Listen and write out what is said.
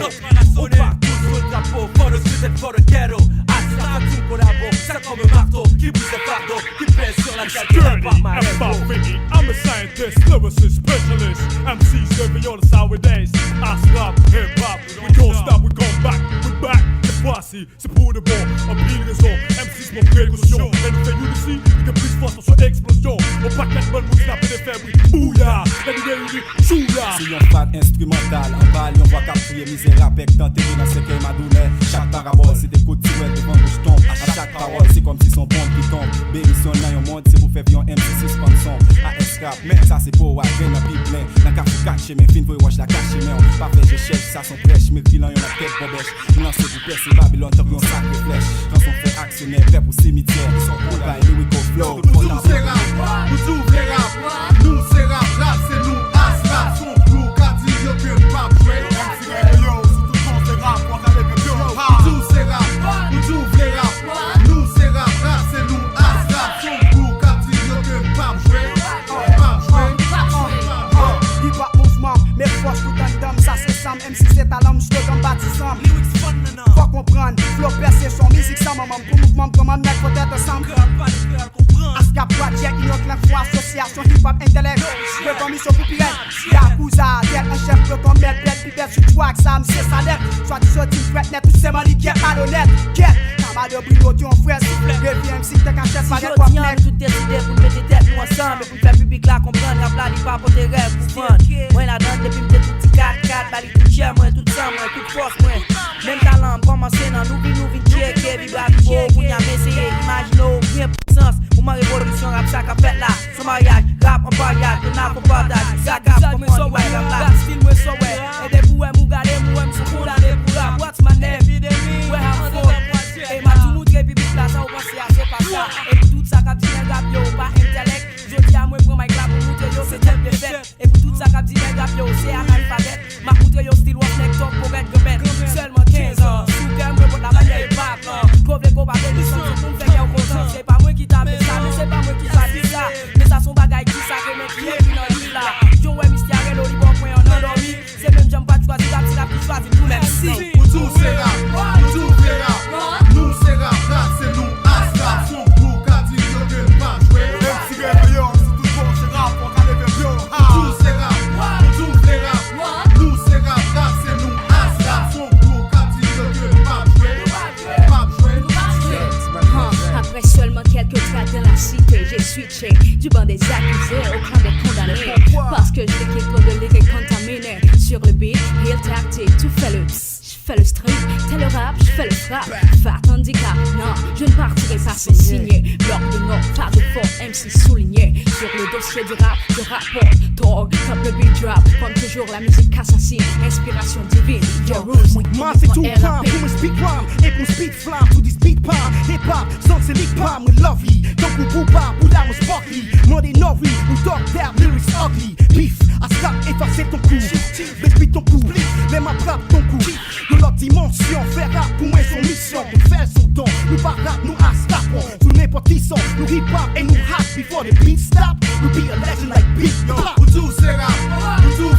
On part tous sous le drapeau, for the street and for the ghetto. Astra, tout collabo, ça comme un marteau qui brise le fardeau, qui pèse sur la tête de par ma I'm a scientist, lyricist, specialist. MCs serving all the sour days. I stop hip-hop, we don't stop, we come back, we back. The posse, c'est pour de bon, en pile raison. MCs mon précaution, et nous fait unity, we can plus force sur explosion. On pack la bonne mousse, la paix des faibles, oui, bouya, la nuit réunie, chouya. Si yon fat instrumental, en balle, yon voit capturer misérable, avec tenter dans ce qu'est ma douleur. Chaque parabole, c'est des coups de tuelle devant que je tombe. À chaque parole, c'est comme si son bombe qui tombe. Bémission dans yon monde, c'est pour faire yon MC6 sponsor. À escrap, mais ça c'est pour ouais, gain un pipe plein. Dans café caché, mais fin pour watch la caché, mais on pas fait, je cherche, ça son prêche, mais filant yon la tête bobèche. Nous lancez vous percez Babylone, tant qu'on sacré flèche. Quand on fait actionnaire, prêt pour cimetière. Ils sont pour la lyrical flow. Nous c'est rap, nous ouvrez rap. Nous c'est rap, rap c'est nous, Astra. Son crew, Kati, yo que pas jouer. MC Réveillon, sous tout temps c'est rap, on a les vieux. Nous c'est rap, nous ouvrez rap. Nous c'est rap, rap c'est nous, Astra. Son crew, Kati, yo que pas jouer. Hip-hop mouvement, mais force tout un dame, ça c'est Sam. MC c'est à l'homme, slogan bâtissant. Faut comprendre, flow percé son musique, ça maman. Pour mouvement, comme un mec, faut être ensemble. Asca Project, une autre fois, association hip-hop intellect. Je veux mission pour pirate. Yakuza, tel un chef, le ton mettre bête, pipette sur toi, que ça me c'est salaire. Soit tu sortis prête, net, tout c'est mali, get malhonnête. Get, camarade de brillo, tu en frère, souffle. Reviens, MC, t'es qu'un chef, pas d'être quoi, mec. Tout décidé pour mettre des têtes nous ensemble. Pour faire public là, comprendre, la plat, il pas pour tes rêves, pour vendre. Moi, la donne, depuis m'te tout petit 4-4, bali tout cher, moi, tout sang, moi, toute force, moi. Même talent, commencer dans nous, check, vibra, vivo, vous n'y avez essayé, imaginez, bien puissance. Ou ma révolution, rap, ça qu'a fait là. Son mariage, rap, en pariage, on a pour partage. Zaga, comme on dit, ouais, rap, style, ouais, so, ouais. Et des bouets, mou gade, mou, m'sou condamné pour rap. What's my name? Ouais, have fun. Et ma tout moutre, pipi, là, ça, ou pensez à, c'est pas ça. Et pour tout ça, qu'a dit, rap, yo, pas intellect. Je dis à moi, prends ma clap, pour montrer, yo, c'est tel bien fait. Et pour tout ça, qu'a dit, rap, yo, c'est analphabète. Ma montrer, yo, style, what's next, top, pour être gobette. Seulement 15 ans, sous gamme, pour la manière, pas, non. Pauvre, go, pas de licence, pour me faire, yo, content. C'est pas moi qui t'a fait ça, mais c'est pas moi qui t'a dit ça. Mais ça, son bagage qui ça, que mec, qui est venu dans l'île là. Yo, ouais, mystère, et l'oli, bon, point, on endormi. C'est même, j'aime pas, tu choisis, la petite choisis, tout même si. Nous c'est rap, nous ouvrez rap. Nous c'est rap, rap c'est nous, Astra. Son crew, Kati, yo que pas jouer. MC Réveillon, sous tout temps c'est rap, on a les vieux. Nous c'est rap, nous ouvrez rap. Nous c'est rap, rap c'est nous, Astra. Son crew, Kati, yo que pas jouer. Pas jouer. Après seulement quelques tracks dans la cité, j'ai switché du banc des accusés au camp des condamnés. Parce que je sais qu'il faut de lyrics contaminés. Sur le beat, real tactique, tout fait le fais le street, t'es le rap, je fais le frappe. Fat handicap, non, je ne partirai pas sans signer. L'ordre de mort, pas de fort, MC souligné. Sur le dossier du rap, je rapporte. Talk, top le beat drop, comme toujours la musique assassine. Inspiration divine, Jerusalem. Moi c'est tout calme, pour me speed rhyme. Et pour speed flamme, tout dit speed palm. Hip hop, sans c'est lick palm, we lovely. Donc ou booba, ou là, ou sparkly. Moi des novi, ou dog dab, lyrics ugly. Beef, à stop, effacer ton cou. Baisse ton cou, les ma frappe ton cou. De l'autre dimension, faire rap pour moi son mission. Pour faire son don, nous pas rap, nous astrapons. Sous n'importe qui son, nous hip hop et nous rap. Before the beat stop, we be a legend like beat. Nous tous c'est rap, nous tous